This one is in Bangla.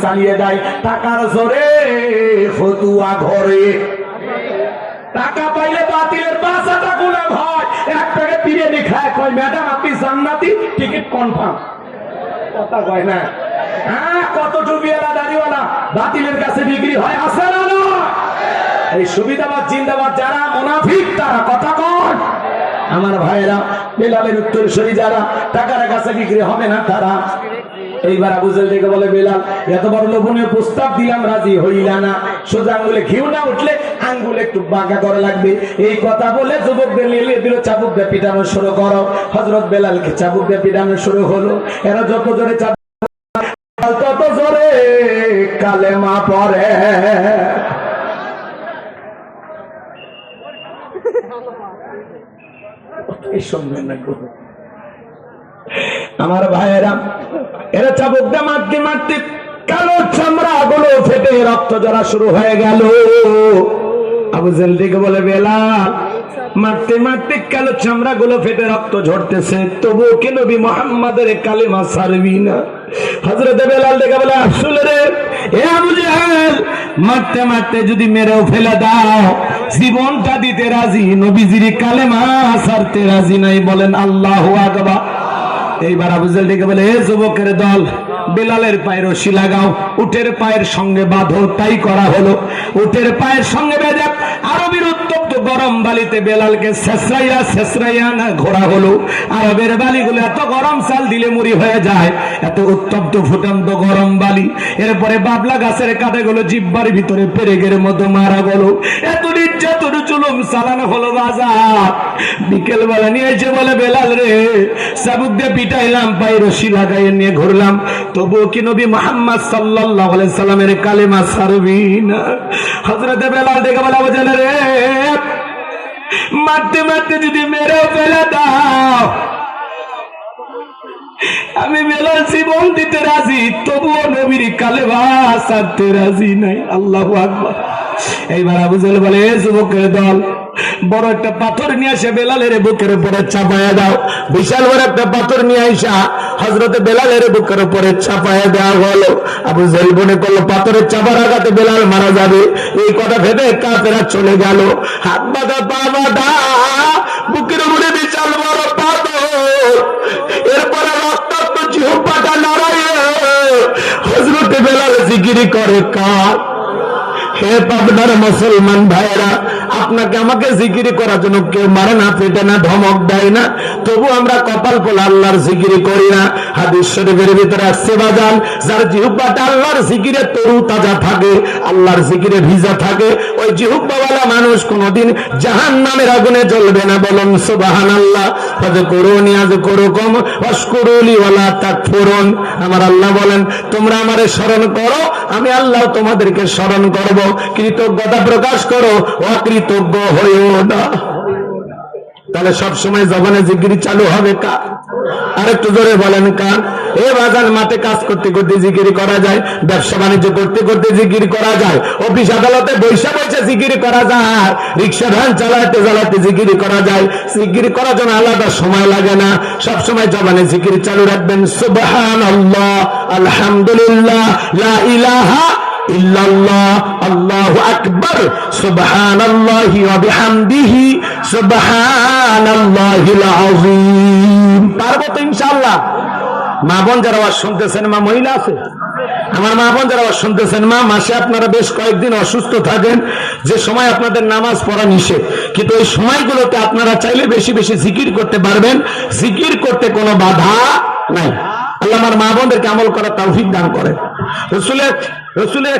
চালিয়ে দেয় টাকার জোরে ফতুয়া ঘরে। টাকা পাইলে বাতিলের বাসাটা গোলাম হয়। এক প্যাকেট বিরিয়ানি খায়, কয় ম্যাডাম আপনি জান্নাতি, টিকিট কনফার্ম। কথা কয় না। হ্যাঁ, কত টুপিওয়ালা দাড়িওয়ালা বাতিলের কাছে বিক্রি হয়, আছে না? এই সুবিধাবাদ জিন্দাবাদ যারা মুনাফিক তারা কথা কন। আমার ভাইয়েরা, বেলালের উত্তরসূরি যারা টাকার কাছে বিক্রি হবে না তারা। এইবার আবু জেহেল থেকে বলে, বেলাল এত বড় লোভনীয় প্রস্তাব দিলাম, রাজি হইলা না। সোজা আঙ্গুলে ঘিউ না উঠলে আঙ্গুল একটু বাঁকা করা লাগবে। এই কথা বলে যুবকদের নিয়ে দিল, চাবুক দিয়ে পিটানো শুরু করো। হযরত বেলালকে চাবুক দিয়ে পিটানো শুরু হলো। এরা যত জোরে তত জোরে কালেমা পড়ে। আমার ভাইয়েরা, এরা চাবুক দিয়ে মারতে মারতে কালো চামড়া গুলো ফেটে রক্ত ঝরা শুরু হয়ে গেল। আবু জেহেল দেখে বলে, বেলাল মারতে মারতে কালো চামড়া গুলো ফেটে রক্ত ঝরতেছে, তবুও কি নবী মুহাম্মাদের কালেমা ছাড়বি না? হযরত বেলাল দেখে বলে, আসলে রে এ আবু জেহেল, মারতে মারতে যদি মেরেও ফেলে দাও, জীবনটা দিতে রাজি, নবীজির কালেমা ছাড়তে রাজি নাই। বলেন আল্লাহু আকবার। এইবার আবু জেহেল দেখে বলে, হে যুবকের দল, বেলালের পায়ে রশি লাগাও, উটের পায়ের সঙ্গে বাঁধো। তাই করা হলো। উটের পায়ের সঙ্গে বেঁধে আরবের উত্তপ্ত গরম বালিতে বেলালকে ছেঁচড়াইয়া না ঘোরা হলো। আরবের বালিগুলো এত গরম, চাল দিলে মুড়ি হয়ে যায়, এত উত্তপ্ত ফুটন্ত গরম বালি। এরপরে বাবলা গাছের কাঁটাগুলো জিব্বার ভিতরে পেরেকের মতো মারা গেল। এত নির্যাতন জুলুম চালানো হলো বাজার। বিকেল বেলা নিয়ে এসে বলে, বেলাল রে, চাবুক দিয়ে পিটাইলাম, পায়ে রশি লাগাইয়ে নিয়ে ঘুরলাম, তবুও কি নবী মুহাম্মদ সাল্লাল্লাহু আলাইহি সাল্লামের কালেমা ছাড়বি না? হযরত বেলাল দেখে বলে, আবু জেহেল রে, মারতে মারতে যদি মেরেও ফেলে দাও, আমি বেলাল জীবন দিতে রাজি, তবুও নবীর কালেমা ছাড়তে রাজি নাই। আল্লাহু আকবার। এইবার আবু জেহেল বলে, যুবকের দল, বড় একটা পাথর নিয়ে এসে বেলালের বুকের উপরে চাপায়া দাও। বিশাল বড় একটা পাথর নিয়ে আইসা হযরত বেলালের বুকের উপরে চাপায়া দেওয়া হলো। আবু জেহেল মনে করলো পাথরের চাপার আঘাতে বেলাল মারা যাবে। এই কথা ভেবে কাফেররা চলে গেল। হাত বাঁধা, পা বাঁধা, বুকের উপরে বিশাল বড় পাথর। এরপরে রক্তাক্ত জিহ্বাটা নাড়াইয়ে হযরত বেলাল জিকির করে, কার? হে পাবনার মুসলমান ভাইরা, আপনাকে আমাকে জিকিরি করার জন্য কেউ মারে না, পেটে না, ধমক দেয় না, তবু আমরা কপাল পোলা আল্লাহর জিকিরি করি না। হাদিস শরীফের ভিতরে আসছে বাজান, যার জিহ্বাটা আল্লাহর জিকিরে তরু তাজা থাকে, আল্লাহর জিকিরে ভিজা থাকে, ওই জিহ্বাওয়ালা মানুষ কোনদিন জাহান্নামের আগুনে জ্বলবে না। বলুন সুবহানাল্লাহ। ফাযকুরুনি আযকুরুকুম ওয়াশকুরুলি ওয়ালা তাকফুরুন। আমার আল্লাহ বলেন, তোমরা আমারে স্মরণ করো, আমি আল্লাহ তোমাদেরকে স্মরণ করব। কৃতজ্ঞতা প্রকাশ করো, অকৃতজ্ঞ হইও না। তাহলে সবসময় জবানে জিকির চালু হবে কার? আরেকটু জোরে বলেন কার? এ বাজার মাঠে কাজ করতে করতে জিকির করা যায়, ব্যবসা বাণিজ্য করতে করতে জিকির করা যায়, অফিস আদালতে বৈশা বৈশা জিকির করা যায়, রিক্সা ভ্যান চালাতে চালাতে জিকির করা যায়। জিকির করার জন্য আলাদা সময় লাগে না, সবসময় জবানে জিকির চালু রাখবেন। সুবহানাল্লাহ, আলহামদুলিল্লাহ, লা ইলাহা ইল্লাল্লাহ, আল্লাহু আকবার, সুবহানাল্লাহি ওয়া বিহামদিহি, সুবহানাল্লাহিল আযীম। পারবো তো ইনশাআল্লাহ? মা বোন যারা আওয়াজ শুনতেছেন, মা মহিলা আছে, আমার মা বোন যারা আওয়াজ শুনতেছেন, মা মাসে আপনারা বেশ কয়েকদিন অসুস্থ থাকেন, যে সময় আপনাদের নামাজ পড়া নিষেধ, কিন্তু এই সময়গুলোতে আপনারা চাইলে বেশি বেশি জিকির করতে পারবেন। জিকির করতে কোনো বাধা নাই। আল্লাহ আমার মা বোনদেরকে আমল করার তৌফিক দান করেন। রসুলের